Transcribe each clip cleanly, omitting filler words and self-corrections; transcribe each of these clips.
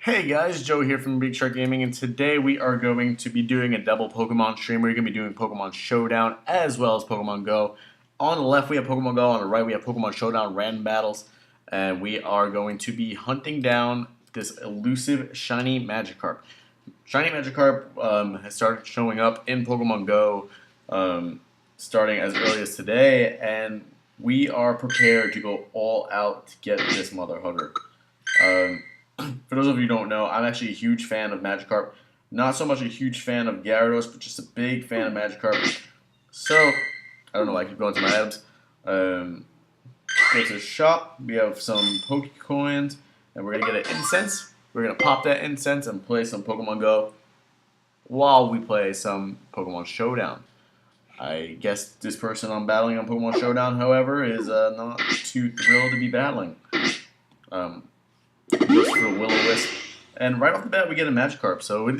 Hey guys, Joe here from Big Shark Gaming, and today we are going to be doing a double Pokemon stream. We're going to be doing Pokemon Showdown as well as Pokemon Go. On the left we have Pokemon Go, on the right we have Pokemon Showdown random battles, and we are going to be hunting down this elusive shiny Magikarp. Shiny Magikarp has started showing up in Pokemon Go starting as early as today, and we are prepared to go all out to get this mother hugger. For those of you who don't know, I'm actually a huge fan of Magikarp. Not so much a huge fan of Gyarados, but just a big fan of Magikarp. So, I don't know why I keep going to my items. Go to the shop. We have some Pokecoins, and we're going to get an incense. We're going to pop that incense and play some Pokemon Go while we play some Pokemon Showdown. I guess this person I'm battling on Pokemon Showdown, however, is not too thrilled to be battling. Goes for a Will-O-Wisp, and right off the bat we get a Magikarp, so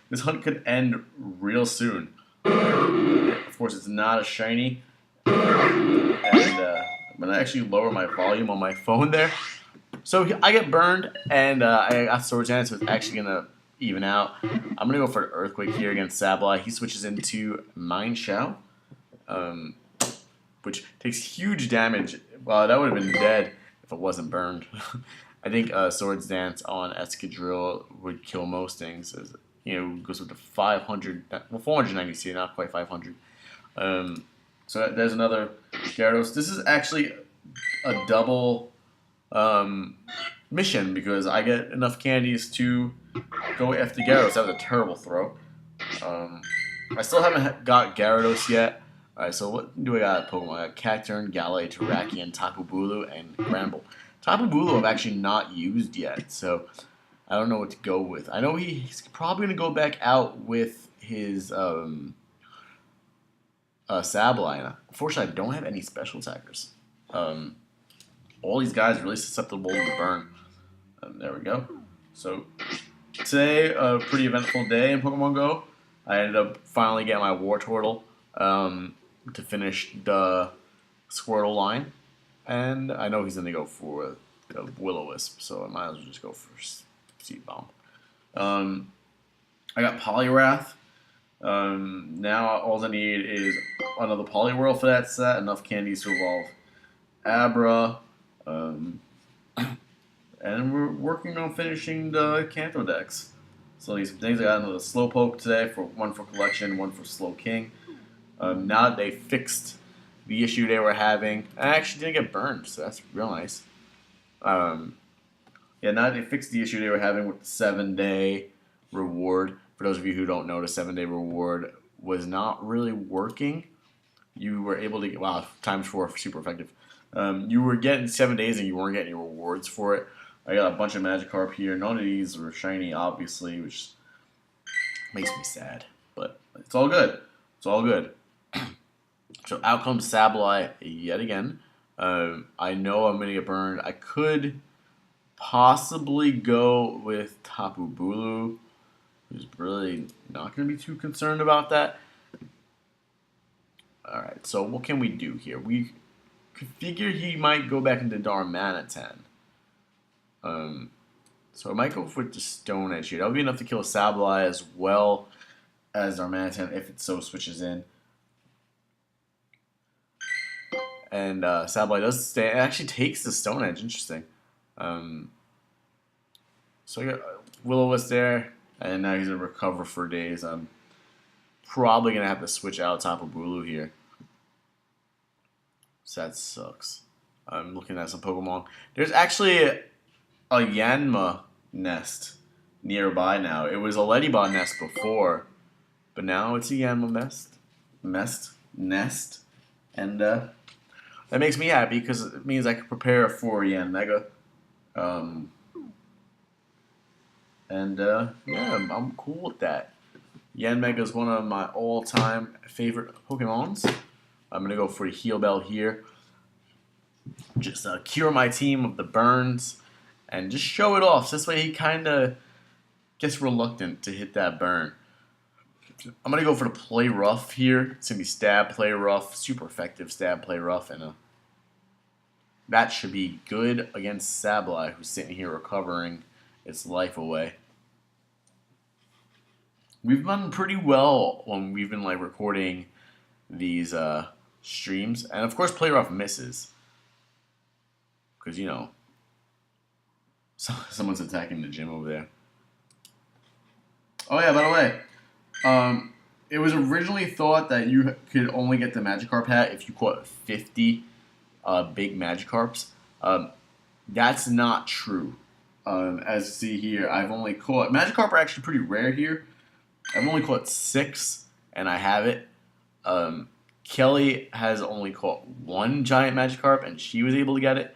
this hunt could end real soon. Of course, it's not a shiny, and I'm going to actually lower my volume on my phone there. So I get burned, and I got Swords Dance, so it's actually going to even out. I'm going to go for an Earthquake here against Sableye. He switches into Mineshaw, which takes huge damage. Well, that would have been dead if it wasn't burned. I think Swords Dance on Escadrille would kill most things. As, goes with the 500, well, 490 CA, not quite 500. So there's another Gyarados. This is actually a double mission because I get enough candies to go after Gyarados. That was a terrible throw. I still haven't got Gyarados yet. Alright, so what do I got at Pokemon? I got Cacturne, Gallade, Terrakion, Tapu Bulu, and Granbull. Tapu Bulu I've actually not used yet, so I don't know what to go with. I know he's probably going to go back out with his Sableye. Unfortunately, I don't have any special attackers. All these guys are really susceptible to burn. There we go. So today, a pretty eventful day in Pokemon Go. I ended up finally getting my Wartortle to finish the Squirtle line. And I know he's going to go for a Will-O-Wisp, so I might as well just go for Seed Bomb. I got Poliwrath. Now all I need is another Poliwhirl for that set, enough candies to evolve Abra, and we're working on finishing the Kanto decks. So these things, I got another Slowpoke today, one for collection, one for Slowking. Now that they fixed the issue they were having, I actually didn't get burned, so that's real nice. Yeah, now they fixed the issue they were having with the 7-day reward. For those of you who don't know, the 7-day reward was not really working. You were able to get, wow, ×4, super effective. You were getting 7 days and you weren't getting any rewards for it. I got a bunch of Magikarp here. None of these were shiny, obviously, which makes me sad. But it's all good. It's all good. So out comes Sableye yet again. I know I'm going to get burned. I could possibly go with Tapu Bulu, who's really not going to be too concerned about that. Alright, so what can we do here? We could figure he might go back into Darmanitan. So I might go for the Stone Edge here. That would be enough to kill Sableye as well as Darmanitan if it so switches in. And Sableye does stay. It actually takes the Stone Edge. Interesting. So I got Will-O-Wisp there, and now he's going to recover for days. I'm probably going to have to switch out Tapu Bulu here. So that sucks. I'm looking at some Pokemon. There's actually a Yanma nest nearby now. It was a Ladybug nest before, but now it's a Yanma nest. And that makes me happy because it means I can prepare for Yanmega. Yeah, I'm cool with that. Yanmega is one of my all-time favorite Pokemons. I'm going to go for a Heal Bell here. Just cure my team of the burns and just show it off. So this way he kind of gets reluctant to hit that burn. I'm going to go for the Play Rough here. It's going to be Stab, Play Rough, super effective Stab, Play Rough, and that should be good against Sableye, who's sitting here recovering its life away. We've done pretty well when we've been like recording these streams, and of course, play rough misses because you know someone's attacking the gym over there. Oh yeah, by the way, it was originally thought that you could only get the Magikarp hat if you caught 50 big Magikarps. That's not true. As you see here, I've only caught Magikarp are actually pretty rare here. I've only caught 6, and I have it. Kelly has only caught 1 giant Magikarp, and she was able to get it.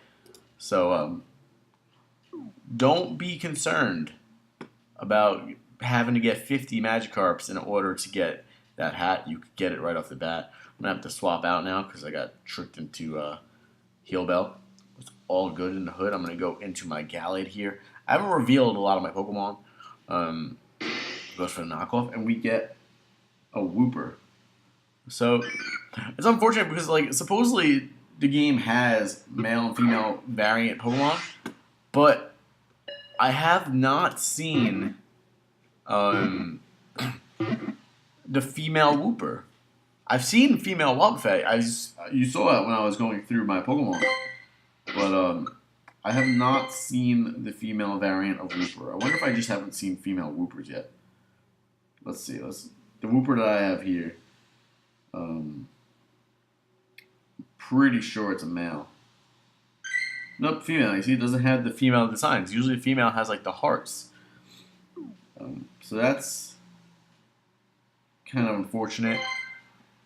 So don't be concerned about having to get 50 Magikarps in order to get that hat. You could get it right off the bat. I'm going to have to swap out now because I got tricked into Heal Bell. It's all good in the hood. I'm going to go into my Gallade here. I haven't revealed a lot of my Pokemon. Goes for the knockoff, and we get a Wooper. So it's unfortunate because like supposedly the game has male and female variant Pokemon, but I have not seen the female Wooper. I've seen female Wobbuffet. You saw it when I was going through my Pokemon, but I have not seen the female variant of Wooper. I wonder if I just haven't seen female Woopers yet. Let's see. The Wooper that I have here. Pretty sure it's a male. Nope, female. You see, it doesn't have the female designs. Usually, the female has like the hearts. So that's kind of unfortunate.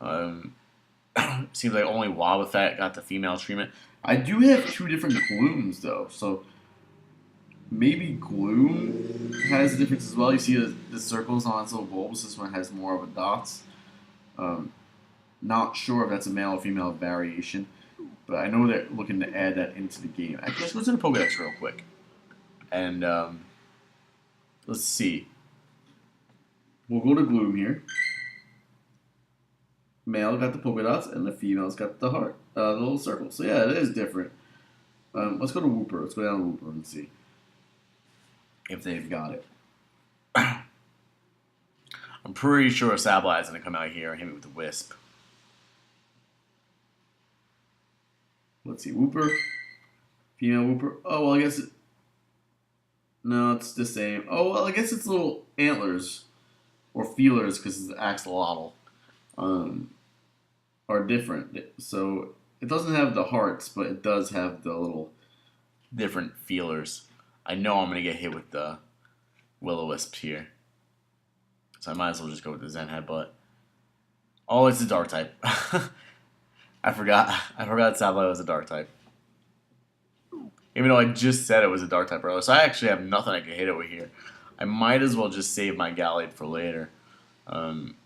Seems like only Wobbuffet got the female treatment. I do have 2 different Glooms though, so maybe Gloom has a difference as well. You see the circles on its little bulbs. This one has more of a dots. Not sure if that's a male or female variation, but I know they're looking to add that into the game. Actually, let's go to the Pokedex real quick. And let's see. We'll go to Gloom here. Male got the polka dots, and the female's got the heart, the little circle. So yeah, it is different. Let's go to Wooper. Let's go down to Wooper and see if they've got it. I'm pretty sure Sableye is going to come out here and hit me with the Wisp. Let's see, Wooper. Female Wooper. Oh, well, I guess it... No, it's the same. Oh, well, I guess it's little antlers. Or feelers, because it's axolotl. Are different. So, it doesn't have the hearts, but it does have the little different feelers. I know I'm going to get hit with the Will-O-Wisp here. So I might as well just go with the Zen Headbutt. Oh, it's a Dark type. I forgot Sableye was a Dark type. Even though I just said it was a Dark type earlier. So I actually have nothing I can hit over here. I might as well just save my Gallade for later. And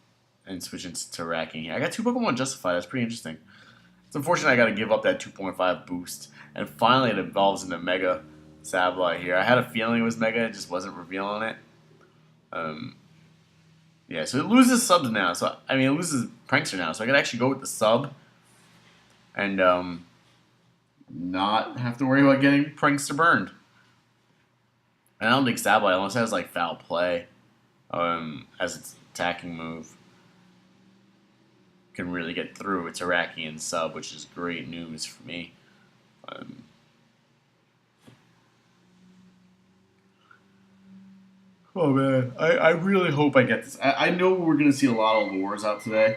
switch into Terrakion here. I got 2 Pokemon Justified. That's pretty interesting. It's unfortunate I got to give up that 2.5 boost. And finally it evolves into Mega Sableye here. I had a feeling it was Mega. It just wasn't revealing it. Yeah, so it loses subs now. So I mean, it loses Prankster now. So I could actually go with the sub. And not have to worry about getting Prankster burned. And I don't think Sableye, unless it has like Foul Play as its attacking move, can really get through a Terrakion sub, which is great news for me. Oh man, I really hope I get this. I know we're going to see a lot of lures out today.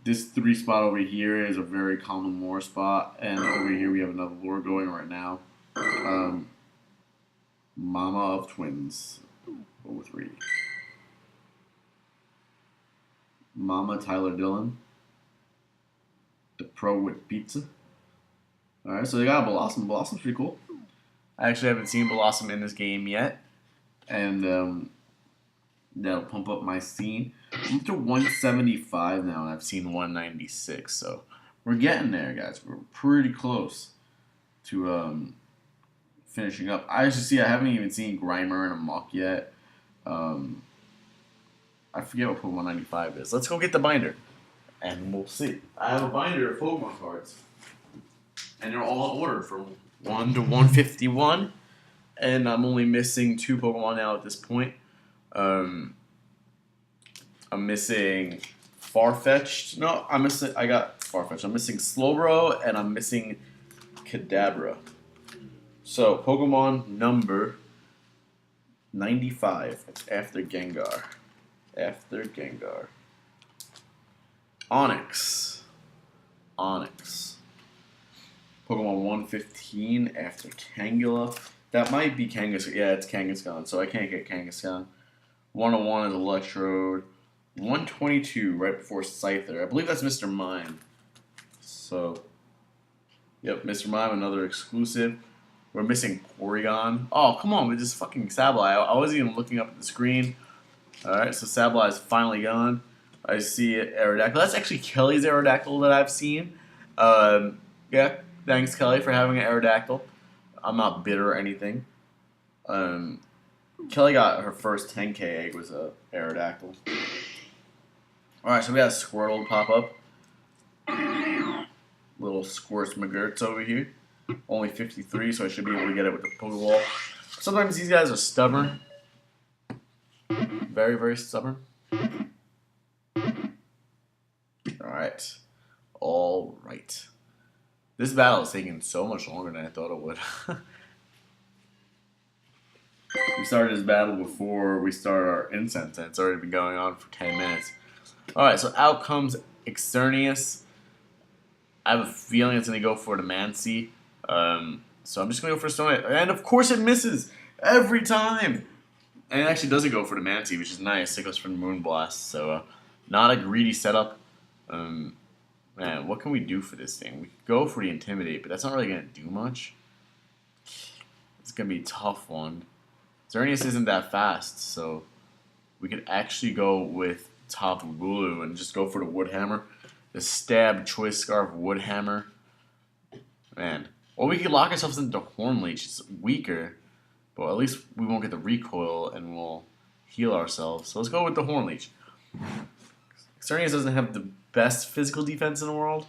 This 3 spot over here is a very common lure spot, and over here we have another lure going right now. Mama of Twins, 03. Mama Tyler Dillon. The Pro with Pizza. Alright, so they got a Blossom. Blossom's pretty cool. I actually haven't seen Blossom in this game yet. And that'll pump up my scene. I'm up to 175 now, and I've seen 196. So we're getting there, guys. We're pretty close to finishing up. I haven't even seen Grimer and Amok yet. I forget what Pokemon 95 is. Let's go get the binder, and we'll see. I have a binder of Pokemon cards, and they're all ordered from 1 to 151. and I'm only missing 2 Pokemon now at this point. I'm missing Farfetch'd. No, I got Farfetch'd. I'm missing Slowbro, and I'm missing Kadabra. So, Pokemon number 95. It's after Gengar. After Gengar. Onyx. Pokemon 115 after Kangula. That might be Kangaskhan. Yeah, it's Kangaskhan, so I can't get Kangaskhan. 101 is Electrode. 122 right before Scyther. I believe that's Mr. Mime. So, yep, Mr. Mime, another exclusive. We're missing Porygon. Oh, come on, with this fucking Sableye. I wasn't even looking up at the screen. Alright, so Sableye is finally gone. I see it, Aerodactyl. That's actually Kelly's Aerodactyl that I've seen. Yeah, thanks, Kelly, for having an Aerodactyl. I'm not bitter or anything. Kelly got her first 10K egg was a Aerodactyl. Alright, so we got a Squirtle pop up. Little Squirts McGurts over here. Only 53, so I should be able to get it with the Pokeball. Sometimes these guys are stubborn. Very, very stubborn. Alright. Alright. This battle is taking so much longer than I thought it would. We started this battle before we started our incense, and it's already been going on for 10 minutes. Alright, so out comes Xerneas. I have a feeling it's going to go for the Mancy. So I'm just going to go for Stone. And of course it misses every time. And it actually doesn't go for the Mancy, which is nice. It goes for the Moonblast. So not a greedy setup. Man, what can we do for this thing? We could go for the Intimidate, but that's not really going to do much. It's going to be a tough one. Xerneas isn't that fast, so we could actually go with Tapu Bulu and just go for the Wood Hammer. The Stab, Choice Scarf, Wood Hammer. Man. Or we could lock ourselves into Horn Leech. It's weaker, but at least we won't get the recoil and we'll heal ourselves. So let's go with the Horn Leech. Xerneas doesn't have the best physical defense in the world.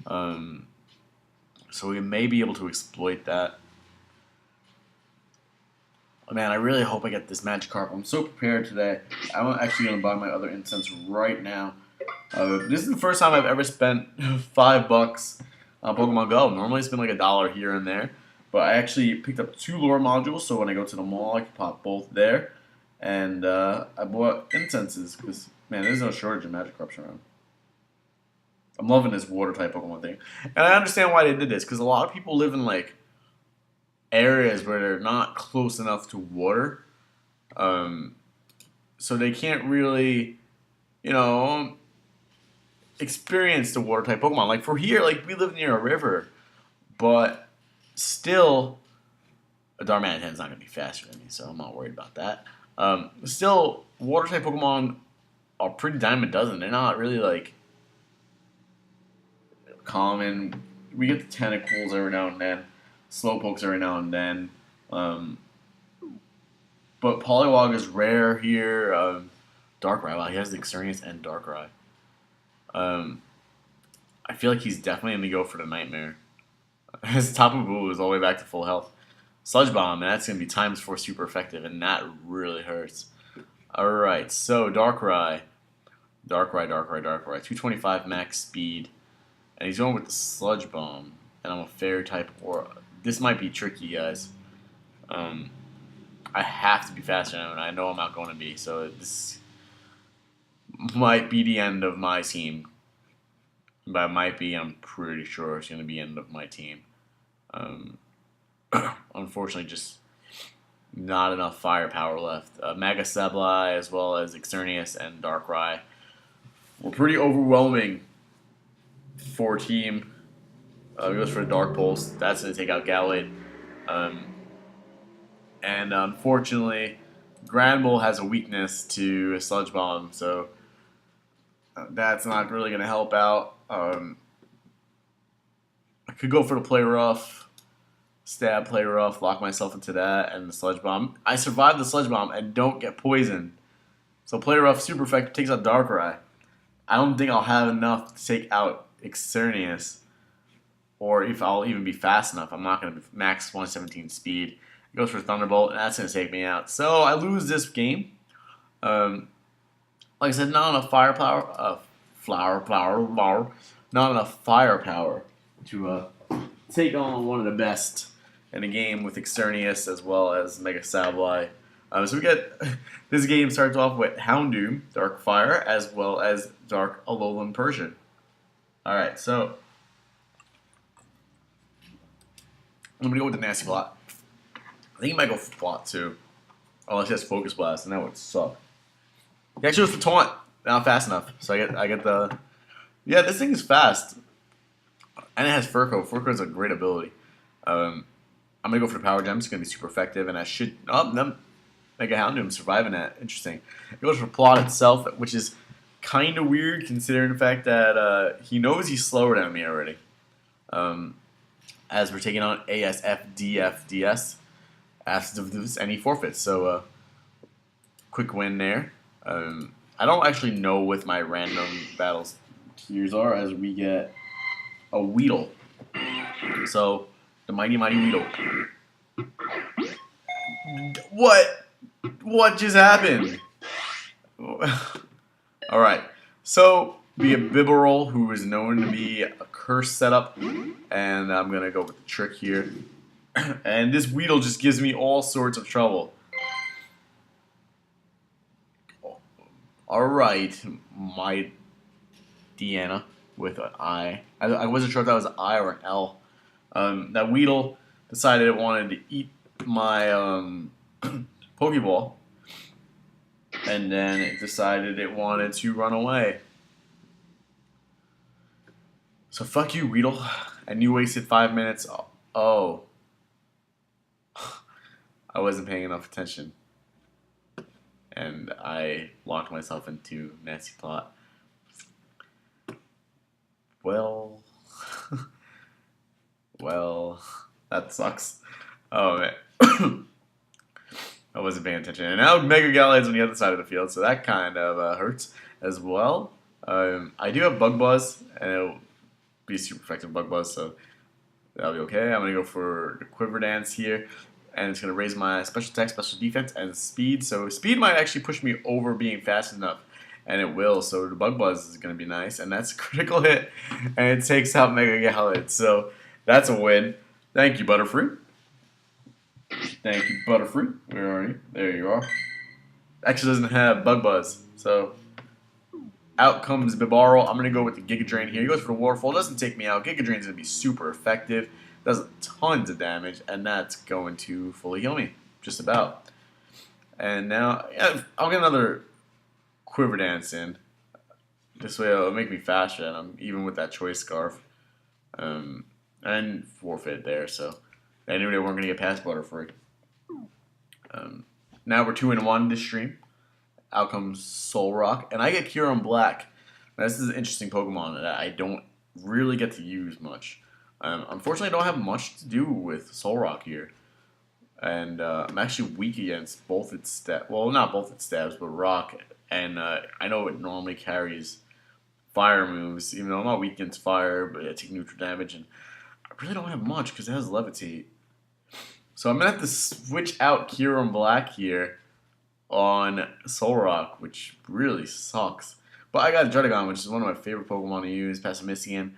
So we may be able to exploit that. Oh, man, I really hope I get this Magikarp. I'm so prepared today. I'm actually going to buy my other incense right now. This is the first time I've ever spent $5 on Pokemon Go. Normally it's been like $1 here and there. But I actually picked up 2 lure modules, so when I go to the mall, I can pop both there. And I bought incenses, because, man, there's no shortage of Magikarps around. I'm loving this water-type Pokemon thing. And I understand why they did this, because a lot of people live in, like, areas where they're not close enough to water. So they can't really, you know, experience the water-type Pokemon. Like, for here, like, we live near a river, but still, a Darmanitan's not going to be faster than me, so I'm not worried about that. Still, water-type Pokemon are pretty dime a dozen. They're not really, like, common. We get the Tentacles every now and then, Slowpokes every now and then. But Poliwag is rare here. Darkrai, wow, he has the Xerneas and Darkrai. I feel like he's definitely going to go for the Nightmare. His Tapu Bulu is all the way back to full health. Sludge Bomb, and that's going to be ×4 super effective, and that really hurts. Alright, so Darkrai. Darkrai. 225 max speed. And he's going with the Sludge Bomb. And I'm a Fairy type Aura. This might be tricky, guys. I have to be faster now, and I know I'm not going to be. So this might be the end of my team. By might be, I'm pretty sure it's going to be the end of my team. Unfortunately, just not enough firepower left. Mega Sableye as well as Xerneas and Darkrai were pretty overwhelming for team. He goes for a Dark Pulse. That's going to take out Gallade. And unfortunately, Granbull has a weakness to a Sludge Bomb, so that's not really going to help out. I could go for the Play Rough, Stab, Play Rough, lock myself into that, and the Sludge Bomb. I survived the Sludge Bomb and don't get poisoned. So Play Rough, super effective, takes out Darkrai. I don't think I'll have enough to take out Xerneas, or if I'll even be fast enough. I'm not going to be max 117 speed. He goes for Thunderbolt, and that's going to take me out. So I lose this game. Like I said, not enough firepower. Not enough firepower to take on one of the best in the game with Externius as well as Mega Sableye. So we get this game starts off with Houndoom, Dark Fire, as well as Dark Alolan Persian. All right, so I'm gonna go with the Nasty Plot. I think he might go for Plot too, unless he has Focus Blast, and that would suck. He actually goes for Taunt, not fast enough. So I get the this thing is fast, and it has Furco. Furco is a great ability. I'm gonna go for the Power Gem. It's gonna be super effective, and I should Mega Houndoom surviving that. Interesting. It goes for Plot itself, which is kind of weird considering the fact that he knows he's slower than me already. As we're taking on ASFDFDS, and he forfeits. So quick win there. I don't actually know what my random battles tiers are, as we get a Weedle. So the mighty Weedle. What just happened? All right. So we have Bibarel, who is known to be a curse setup, and I'm gonna go with the trick here. And this Weedle just gives me all sorts of trouble. All right, my Deanna with an I. I wasn't sure if that was an I or an L. That Weedle decided it wanted to eat my Pokeball, and then it decided it wanted to run away. So fuck you, Weedle. And you wasted 5 minutes. Oh. I wasn't paying enough attention. And I locked myself into Nasty Plot. Well, that sucks. Oh man, I wasn't paying attention. And now Mega Gallades on the other side of the field, so that kind of hurts as well. I do have Bug Buzz, and it'll be super effective Bug Buzz, so that'll be okay. I'm gonna go for the Quiver Dance here. And it's going to raise my special attack, special defense, and speed. So speed might actually push me over being fast enough. And it will. So the Bug Buzz is going to be nice. And that's a critical hit. And it takes out Mega Gallade. So that's a win. Thank you, Butterfree. Thank you, Butterfree. Where are you? There you are. Actually doesn't have Bug Buzz. So out comes Bibarel. I'm going to go with the Giga Drain here. He goes for the Waterfall. Doesn't take me out. Giga Drain is going to be super effective. Does tons of damage, and that's going to fully heal me, just about. And now, I'll get another Quiver Dance in. This way it'll make me faster, and I'm even with that Choice Scarf. And forfeit there, so I knew they weren't going to get past Butterfree. Now we're 2-1 this stream. Out comes Solrock, and I get Kyurem Black. Now, this is an interesting Pokemon that I don't really get to use much. Unfortunately, I don't have much to do with Solrock here. And I'm actually weak against both its stabs. Well, not both its stabs, but Rock. And I know it normally carries fire moves, even though I'm not weak against fire, but I take neutral damage. And I really don't have much because it has Levitate. So I'm going to have to switch out Kyurem Black here on Solrock, which really sucks. But I got Druddigon, which is one of my favorite Pokemon to use, Pessimistian.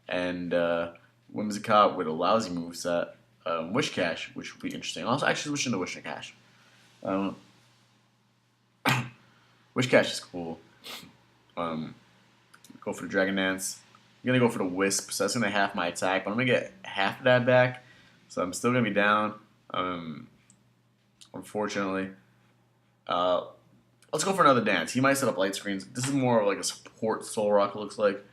And Whimsicott with a lousy moveset. Wishcash, which would be interesting. I'll actually switch into Wishcash. Wishcash is cool. Go for the Dragon Dance. I'm going to go for the Wisp, so that's going to half my attack, but I'm going to get half of that back. So I'm still going to be down, unfortunately. Let's go for another dance. He might set up light screens. This is more of like a support Solrock, it looks like.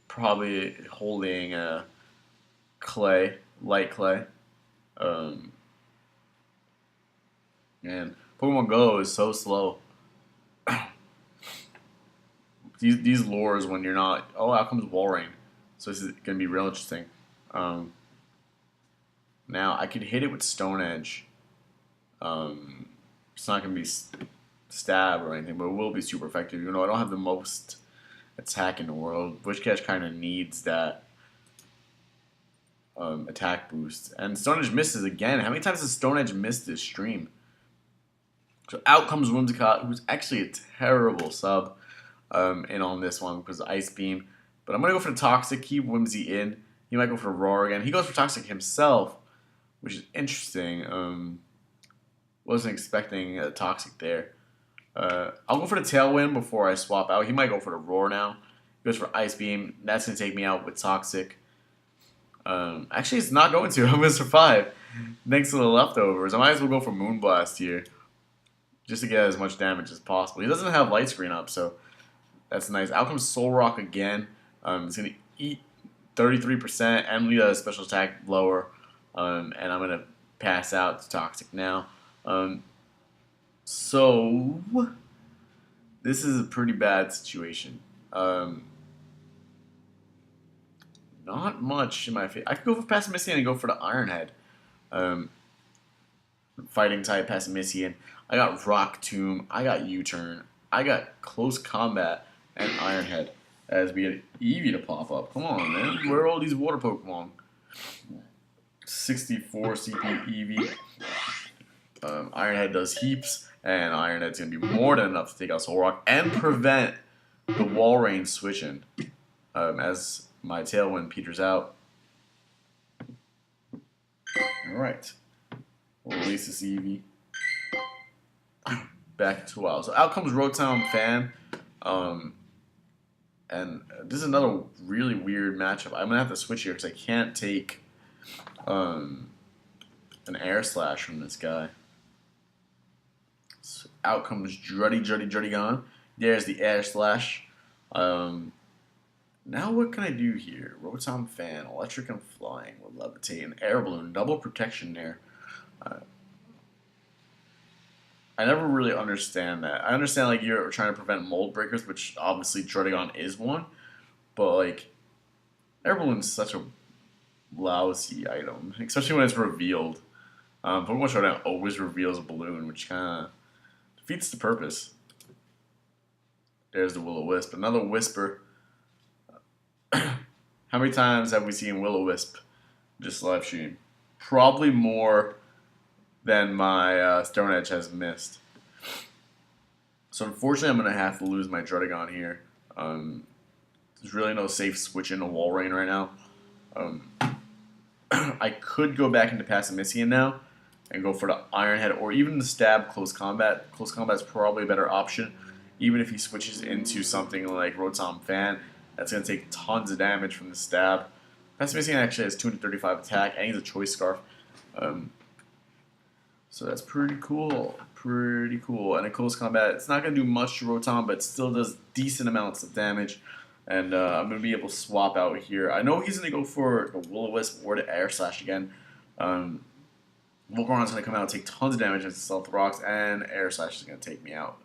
Probably holding clay, light clay. And Pokemon Go is so slow. these lures when you're not. Oh, out comes Walrein. So this is gonna be real interesting. Now I could hit it with Stone Edge. It's not gonna be stab or anything, but it will be super effective. You know, I don't have the most attack in the world. Wishcash kind of needs that attack boost. And Stone Edge misses again. How many times has Stone Edge missed this stream? So out comes Whimsicott, who's actually a terrible sub in on this one because of Ice Beam. But I'm going to go for the Toxic, keep Whimsy in. He might go for Roar again. He goes for Toxic himself, which is interesting. Wasn't expecting a Toxic there. I'll go for the Tailwind before I swap out. He might go for the Roar now. He goes for Ice Beam. That's going to take me out with Toxic. Actually, it's not going to. I'm going to survive thanks to the leftovers. I might as well go for Moonblast here just to get as much damage as possible. He doesn't have Light Screen up, so that's nice. Out comes Soul Rock again. It's going to eat 33% and leave a special attack lower. And I'm going to pass out to Toxic now. So this is a pretty bad situation. Not much in my favor. I could go for Pessimissian and go for the Iron Head. Fighting type Pessimissian. I got Rock Tomb. I got U-Turn. I got Close Combat and Iron Head. As we get Eevee to pop up. Come on, man. Where are all these water Pokemon? 64 CP Eevee. Iron Head does heaps. And Iron Head's going to be more than enough to take out Soul Rock and prevent the Walrein switching. As my Tailwind peters out. Alright. We'll release this Eevee. Back to WoW. So out comes Rotom Fan. And this is another really weird matchup. I'm going to have to switch here because I can't take an Air Slash from this guy. So out comes Druddigon. There's the Air Slash. Now what can I do here? Rotom Fan, Electric and Flying with Levitate and Air Balloon. Double protection there. I never really understand that. I understand like you're trying to prevent mold breakers, which obviously Druddigon is one. But like Air Balloon's such a lousy item, especially when it's revealed. Pokemon Showdown always reveals a balloon, which kind of defeats the purpose. There's the Will-O-Wisp. Another Whisper. How many times have we seen Will-O-Wisp just live stream? Probably more than my Stone Edge has missed. So unfortunately, I'm going to have to lose my Druddigon here. There's really no safe switch into Walrein right now. I could go back into Pessimissian now and go for the Iron Head or even the Stab Close Combat. Close Combat is probably a better option. Even if he switches into something like Rotom Fan, that's going to take tons of damage from the Stab. Pessimissian actually has 235 attack, and he's a Choice Scarf. So that's pretty cool. Pretty cool. And in Close Combat, it's not going to do much to Rotom, but it still does decent amounts of damage. And I'm going to be able to swap out here. I know he's going to go for the Will-O-Wisp or the Air Slash again. Volcaron's going to come out and take tons of damage into Stealth Rocks, and Air Slash is going to take me out.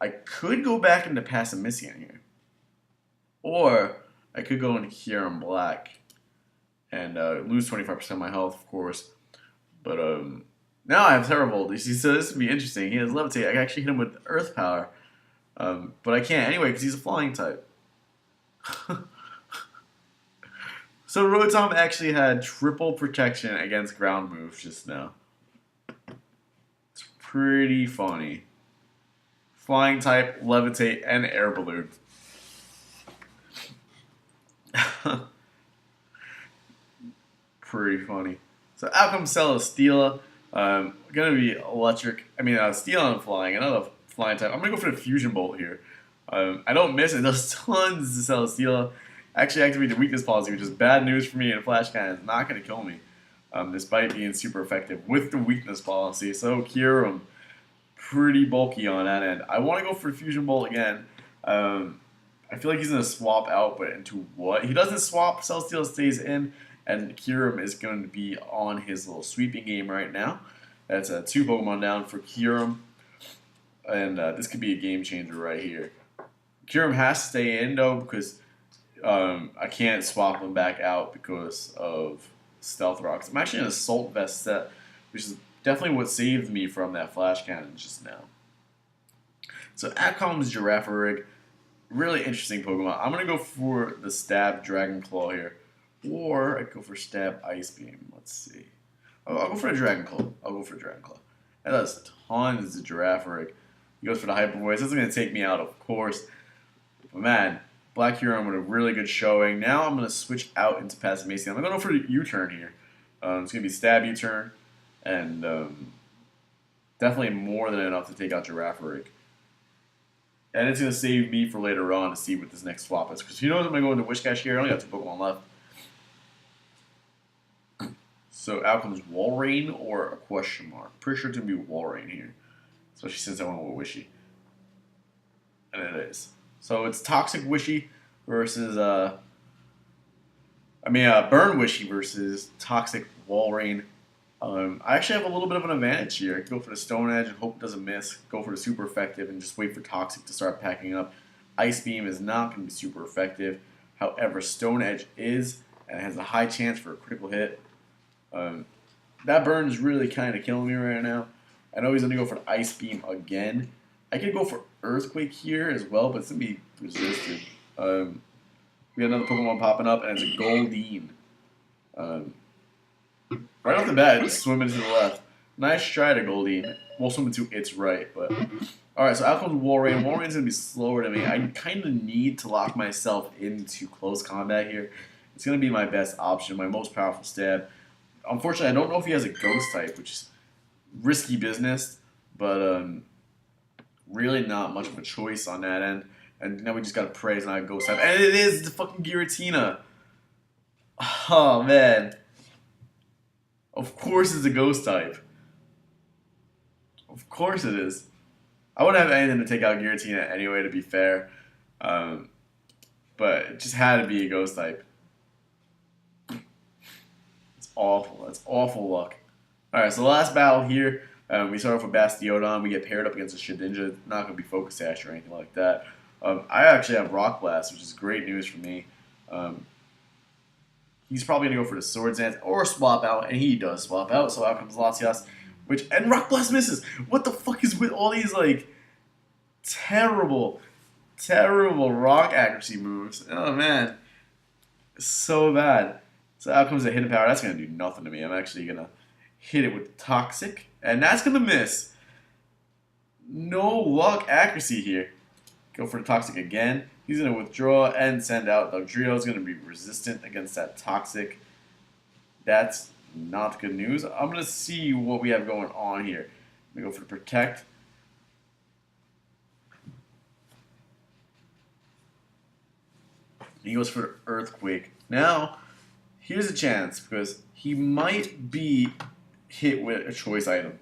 I could go back into Pessimissian here. Or I could go into Kyurem Black and lose 25% of my health, of course. But now I have Terravolt. You see, so this would be interesting. He has Levitate. I can actually hit him with Earth Power. But I can't anyway because he's a flying type. So Rotom actually had triple protection against ground moves just now. It's pretty funny. Flying type, Levitate, and Air Balloon. Pretty funny. So out comes Celesteela. Gonna be electric. I mean, Steel and Flying. Another flying type. I'm gonna go for the Fusion Bolt here. I don't miss it. Does tons to Celesteela. Actually activate the weakness policy, which is bad news for me. And Flash Cannon is not gonna kill me, despite being super effective with the weakness policy. So Kyurem, pretty bulky on that end. I want to go for Fusion Bolt again. I feel like he's gonna swap out, but into what? He doesn't swap. Celesteela stays in. And Kyurem is going to be on his little sweeping game right now. That's 2 Pokemon down for Kyurem. And this could be a game changer right here. Kyurem has to stay in, though, because I can't swap him back out because of Stealth Rocks. I'm actually in an Assault Vest set, which is definitely what saved me from that Flash Cannon just now. So out comes Girafarig. Really interesting Pokemon. I'm going to go for the Stab Dragon Claw here. Or I could go for Stab Ice Beam. Let's see. I'll go for a Dragon Claw. I'll go for a Dragon Claw. That does tons of Girafarig. He goes for the Hyper Voice. That's going to take me out, of course. But man, Black Huron with a really good showing. Now I'm going to switch out into Passive Macy. I'm going to go for the U-turn here. It's going to be Stab U-turn. And definitely more than enough to take out Girafarig. And it's going to save me for later on to see what this next swap is. Because who knows I'm going to go into Whiscash here. I only got 2 Pokemon left. So out comes Walrein or a question mark. Pretty sure it's going to be Walrein here. Especially since I went with Wishy. And it is. So it's Toxic Wishy versus, Burn Wishy versus Toxic Walrein. I actually have a little bit of an advantage here. I can go for the Stone Edge and hope it doesn't miss. Go for the super effective and just wait for Toxic to start packing up. Ice Beam is not going to be super effective. However, Stone Edge is, and it has a high chance for a critical hit. That burn is really kind of killing me right now. I know he's going to go for the Ice Beam again. I could go for Earthquake here as well, but it's going to be resisted. We got another Pokemon popping up, and it's a Goldeen. Right off the bat, just swimming to the left. Nice try to Goldeen. We'll swim into its right, but... Alright, so out comes Walrein. Walrein's going to be slower than me. I kind of need to lock myself into close combat here. It's going to be my best option, my most powerful stab. Unfortunately, I don't know if he has a Ghost type, which is risky business, but really not much of a choice on that end. And now we just got to pray it's not a Ghost type. And it is the fucking Giratina. Oh, man. Of course it's a Ghost type. Of course it is. I wouldn't have anything to take out Giratina anyway, to be fair. But it just had to be a Ghost type. It's awful. That's awful luck. Alright, so the last battle here, we start off with Bastiodon. We get paired up against a Shedinja. Not going to be Focus Sash or anything like that. I actually have Rock Blast, which is great news for me. He's probably going to go for the Swords Dance or swap out, and he does swap out, so out comes Latias, and Rock Blast misses! What the fuck is with all these, terrible rock accuracy moves? Oh, man. It's so bad. So out comes the Hidden Power. That's going to do nothing to me. I'm actually going to hit it with Toxic, and that's going to miss. No luck accuracy here. Go for the Toxic again. He's going to withdraw and send out Dugtrio. Is going to be resistant against that Toxic. That's not good news. I'm going to see what we have going on here. I'm going to go for the Protect. He goes for the Earthquake. Now, here's a chance because he might be hit with a choice item.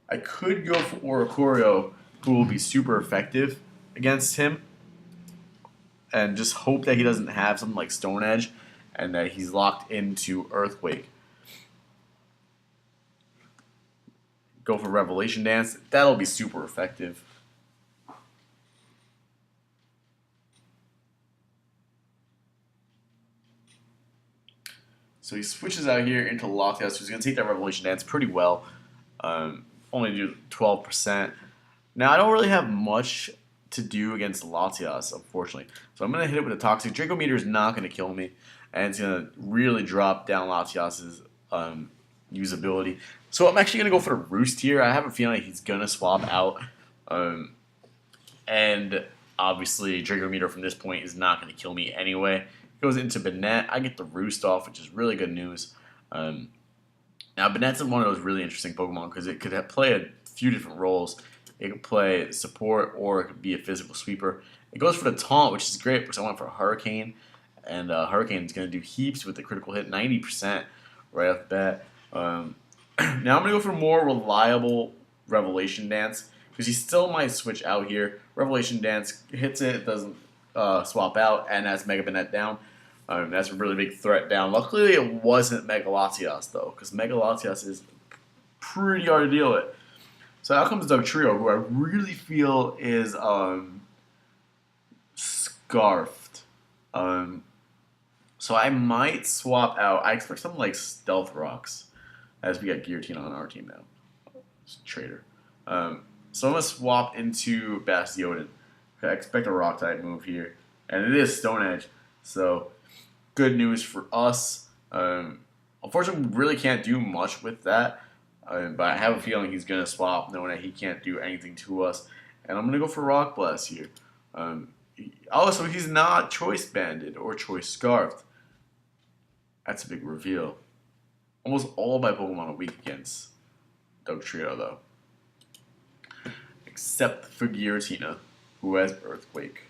I could go for Oricorio, who will be super effective against him, and just hope that he doesn't have something like Stone Edge and that he's locked into Earthquake. Go for Revelation Dance. That'll be super effective. So he switches out here into Latias, who's going to take that Revelation Dance pretty well. Only do 12%. Now, I don't really have much to do against Latias, unfortunately. So I'm going to hit it with a Toxic. Draco Meteor is not going to kill me, and it's going to really drop down Latias' usability. So I'm actually going to go for the Roost here. I have a feeling he's going to swap out. And obviously, Draco Meteor from this point is not going to kill me anyway. Goes into Banette. I get the Roost off, which is really good news. Now, Banette's one of those really interesting Pokemon because it could play a few different roles. It could play support or it could be a physical sweeper. It goes for the Taunt, which is great because I went for a Hurricane. And Hurricane's going to do heaps with the critical hit, 90% right off the bat. Now I'm going to go for more reliable Revelation Dance because he still might switch out here. Revelation Dance hits it, doesn't swap out, and that's Mega Banette down. That's a really big threat down. Luckily, it wasn't Mega Latias, though, because Mega Latias is pretty hard to deal with. So out comes Dugtrio, who I really feel is scarfed. So I might swap out. I expect something like Stealth Rocks, as we got Giratina on our team now. It's a traitor. So I'm going to swap into Bastiodon. I expect a Rock type move here. And it is Stone Edge. So good news for us. Unfortunately, we really can't do much with that. But I have a feeling he's going to swap, knowing that he can't do anything to us. And I'm going to go for Rock Blast here. Also, he's not Choice Banded or Choice Scarfed. That's a big reveal. Almost all my Pokemon are weak against Dugtrio, though. Except for Giratina, who has Earthquake.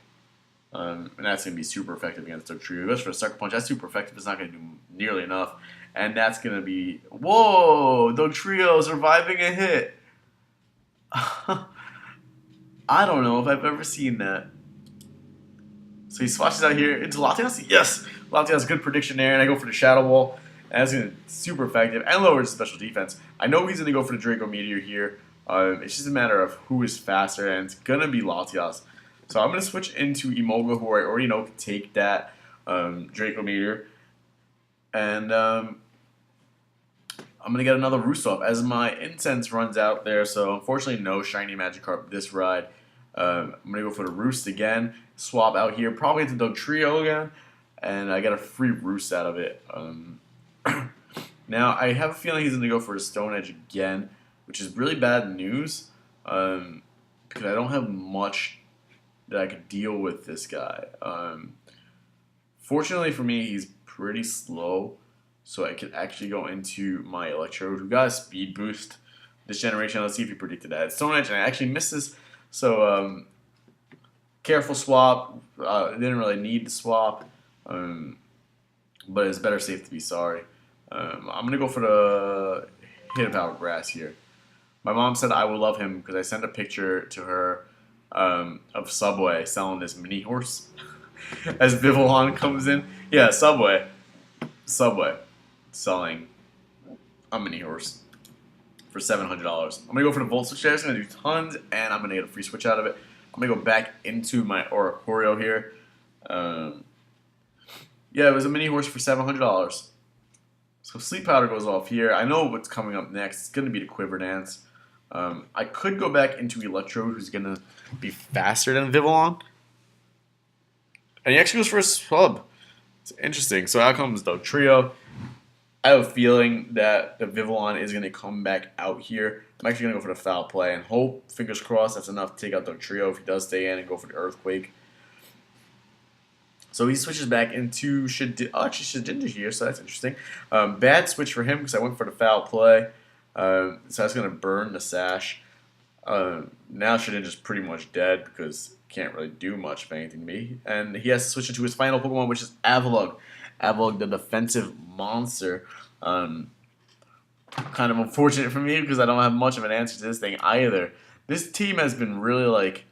And that's going to be super effective against Dugtrio. He goes for a Sucker Punch. That's super effective. It's not going to do nearly enough. And that's going to be... Whoa! Dugtrio surviving a hit! I don't know if I've ever seen that. So he swatches out here into Latias. Yes! Latias, good prediction there. And I go for the Shadow Ball. And that's going to be super effective. And lowers special defense. I know he's going to go for the Draco Meteor here. It's just a matter of who is faster. And it's going to be Latias. So I'm going to switch into Emolga, who I already know can take that Draco Meteor. And I'm going to get another Roost-Off as my Incense runs out there. So unfortunately, no Shiny Magikarp this ride. I'm going to go for the Roost again. Swap out here. Probably into Dugtrio again. And I get a free Roost out of it. Now, I have a feeling he's going to go for a Stone Edge again, which is really bad news. Because I don't have much that I could deal with this guy. Fortunately for me, he's pretty slow, so I could actually go into my Electrode, who got a speed boost this generation. Let's see if he predicted that. It's Stone Edge, and it actually misses, so careful swap. Didn't really need to swap, but it's better safe to be sorry. I'm going to go for the Hidden Grass here. My mom said I would love him because I sent a picture to her of Subway selling this mini horse as Vivillon comes in. Yeah, Subway selling a mini horse for $700. I'm gonna go for the Volt Switch there. It's gonna do tons, and I'm gonna get a free switch out of it. I'm gonna go back into my Oricorio here. Yeah, it was a mini horse for $700. So Sleep Powder goes off here. I know what's coming up next. It's gonna be the Quiver Dance. I could go back into Electrode, who's going to be faster than Vivillon. And he actually goes for a sub. It's interesting. So out comes Dugtrio. I have a feeling that the Vivillon is going to come back out here. I'm actually going to go for the Foul Play and hope, fingers crossed, that's enough to take out Dugtrio if he does stay in and go for the Earthquake. So he switches back into Shedinja here, so that's interesting. Bad switch for him because I went for the Foul Play. So that's going to burn the Sash. Now Shedinja's pretty much dead because can't really do much of anything to me. And he has to switch into his final Pokemon, which is Avalugg. Avalugg, the defensive monster. Kind of unfortunate for me because I don't have much of an answer to this thing either. This team has been really, like,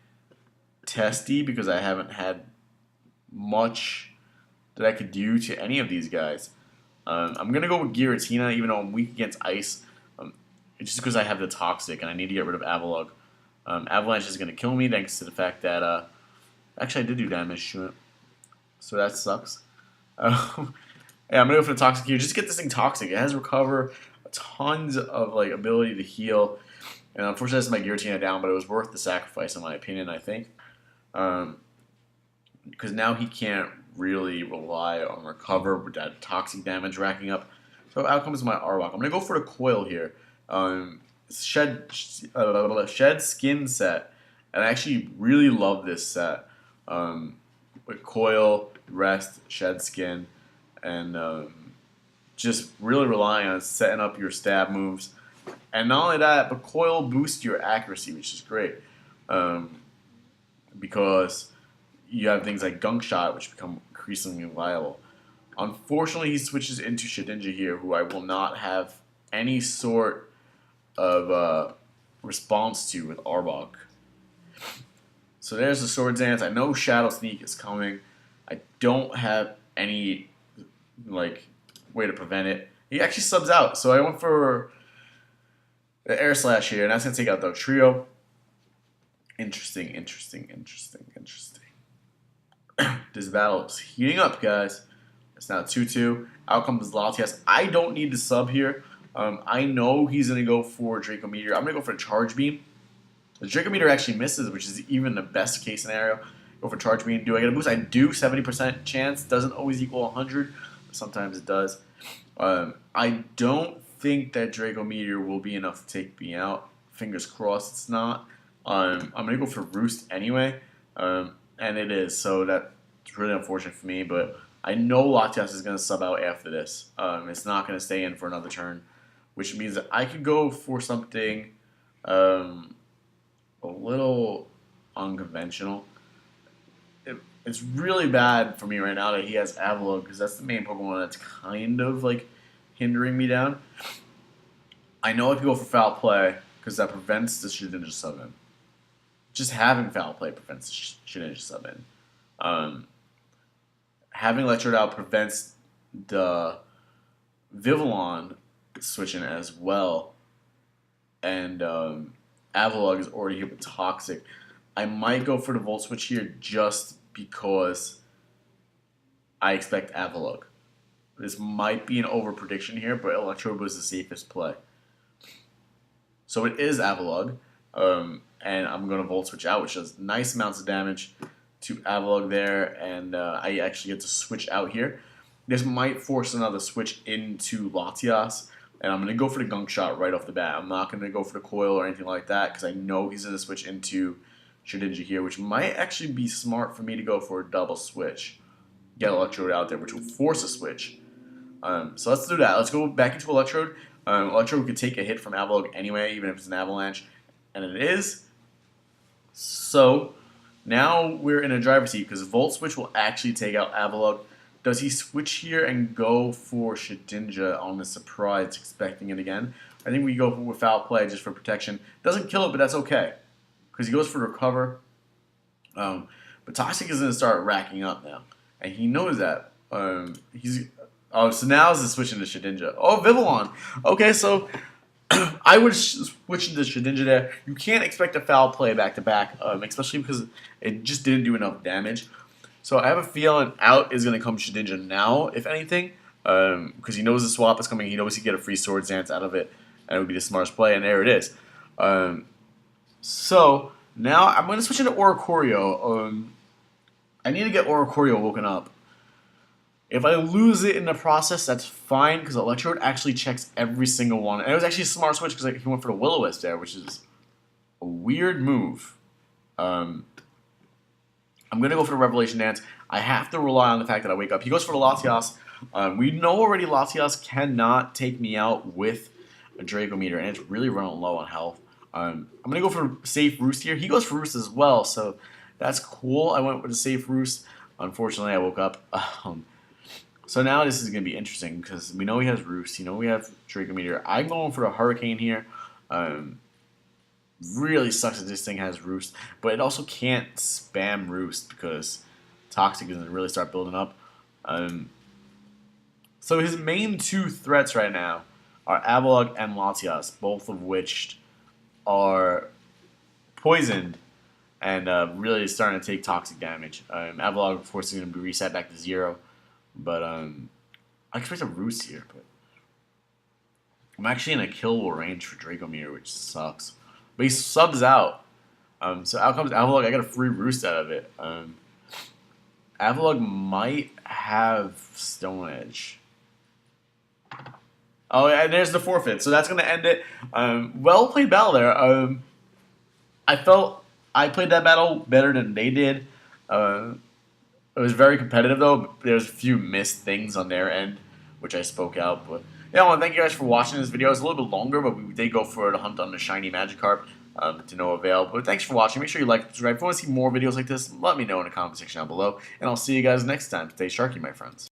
testy because I haven't had much that I could do to any of these guys. I'm going to go with Giratina, even though I'm weak against Ice. It's just because I have the Toxic and I need to get rid of Avalugg. Avalanche is going to kill me thanks to the fact that... actually, I did do damage to it. So that sucks. Yeah, I'm going to go for the Toxic here. Just get this thing Toxic. It has Recover, tons of like ability to heal. And unfortunately, that's my Giratina down, but it was worth the sacrifice in my opinion, I think. Because now he can't really rely on Recover with that Toxic damage racking up. So out comes my Arbok. I'm going to go for the Coil here. Shed Skin set. And I actually really love this set. With Coil, Rest, Shed Skin, and just really relying on setting up your stab moves. And not only that, but Coil boosts your accuracy, which is great. Because you have things like Gunk Shot, which become increasingly viable. Unfortunately, he switches into Shedinja here, who I will not have any sort of response to with Arbok. So there's the Sword Dance. I know Shadow Sneak is coming. I don't have any like way to prevent it. He actually subs out, so I went for the Air Slash here, and that's gonna take out Dugtrio. Interesting. This battle is heating up, guys. It's now 2-2. Out comes Latias. I don't need to sub here. I know he's going to go for Draco Meteor. I'm going to go for a Charge Beam. The Draco Meteor actually misses, which is even the best case scenario. Go for Charge Beam. Do I get a boost? I do. 70% chance. Doesn't always equal 100. But sometimes it does. I don't think that Draco Meteor will be enough to take me out. Fingers crossed it's not. I'm going to go for Roost anyway. And it is. So that's really unfortunate for me. But I know Latias is going to sub out after this. It's not going to stay in for another turn. Which means that I could go for something a little unconventional. It's really bad for me right now that he has Avalugg, because that's the main Pokemon that's kind of like hindering me down. I know I could go for Foul Play, because that prevents the Shedinja sub-in. Just having Foul Play prevents the Shedinja sub-in. Having Electrode out prevents the Vivillon switching as well. And Avalugg is already here with Toxic. I might go for the Volt Switch here just because I expect Avalugg. This might be an over-prediction here, but Electrode was the safest play. So it is Avalugg, and I'm going to Volt Switch out, which does nice amounts of damage to Avalugg there, and I actually get to switch out here. This might force another switch into Latias, and I'm going to go for the Gunk Shot right off the bat. I'm not going to go for the Coil or anything like that, because I know he's going to switch into Shedinja here, which might actually be smart for me to go for a double switch. Get Electrode out there, which will force a switch. So let's do that. Let's go back into Electrode. Electrode could take a hit from Avalugg anyway, even if it's an Avalanche, and it is. So now we're in a driver's seat, because Volt Switch will actually take out Avalugg. Does he switch here and go for Shedinja on the surprise, expecting it again? I think we go with Foul Play just for protection. Doesn't kill it, but that's okay, because he goes for Recover. But Toxic is going to start racking up now, and he knows that. So now is the switch into Shedinja. Oh, Vivillon. Okay, so I would switch into Shedinja there. You can't expect a Foul Play back-to-back, especially because it just didn't do enough damage. So I have a feeling out is going to come Shedinja now, if anything, because he knows the swap is coming. He knows he can get a free Swords Dance out of it, and it would be the smartest play, and there it is. So now I'm going to switch into Oricorio. I need to get Oricorio woken up. If I lose it in the process, that's fine, because Electrode actually checks every single one. And it was actually a smart switch, because he went for the Will-O-Wisp there, which is a weird move. I'm going to go for the Revelation Dance. I have to rely on the fact that I wake up. He goes for the Latias. We know already Latias cannot take me out with a Draco Meteor, and it's really running low on health. I'm going to go for Safe Roost here. He goes for Roost as well, so that's cool. I went with a Safe Roost. Unfortunately, I woke up. So now this is going to be interesting, because we know he has Roost. You know we have Draco Meteor. I'm going for a Hurricane here. Really sucks that this thing has Roost, but it also can't spam Roost because Toxic is going to really start building up. So his main two threats right now are Avalugg and Latias, both of which are poisoned and really starting to take toxic damage. Avalugg, of course, is going to be reset back to 0, but I expect a Roost here, but I'm actually in a killable range for Draco Meteor, which sucks. But he subs out. So out comes Avalugg. I got a free Roost out of it. Avalugg might have Stone Edge. Oh, and there's the forfeit. So that's going to end it. Well played battle there. I felt I played that battle better than they did. It was very competitive, though. There's a few missed things on their end, which I spoke out. But yeah, I want to thank you guys for watching this video. It's a little bit longer, but we did go for the hunt on the shiny Magikarp to no avail. But thanks for watching. Make sure you like and subscribe. If you want to see more videos like this, let me know in the comment section down below. And I'll see you guys next time. Stay sharky, my friends.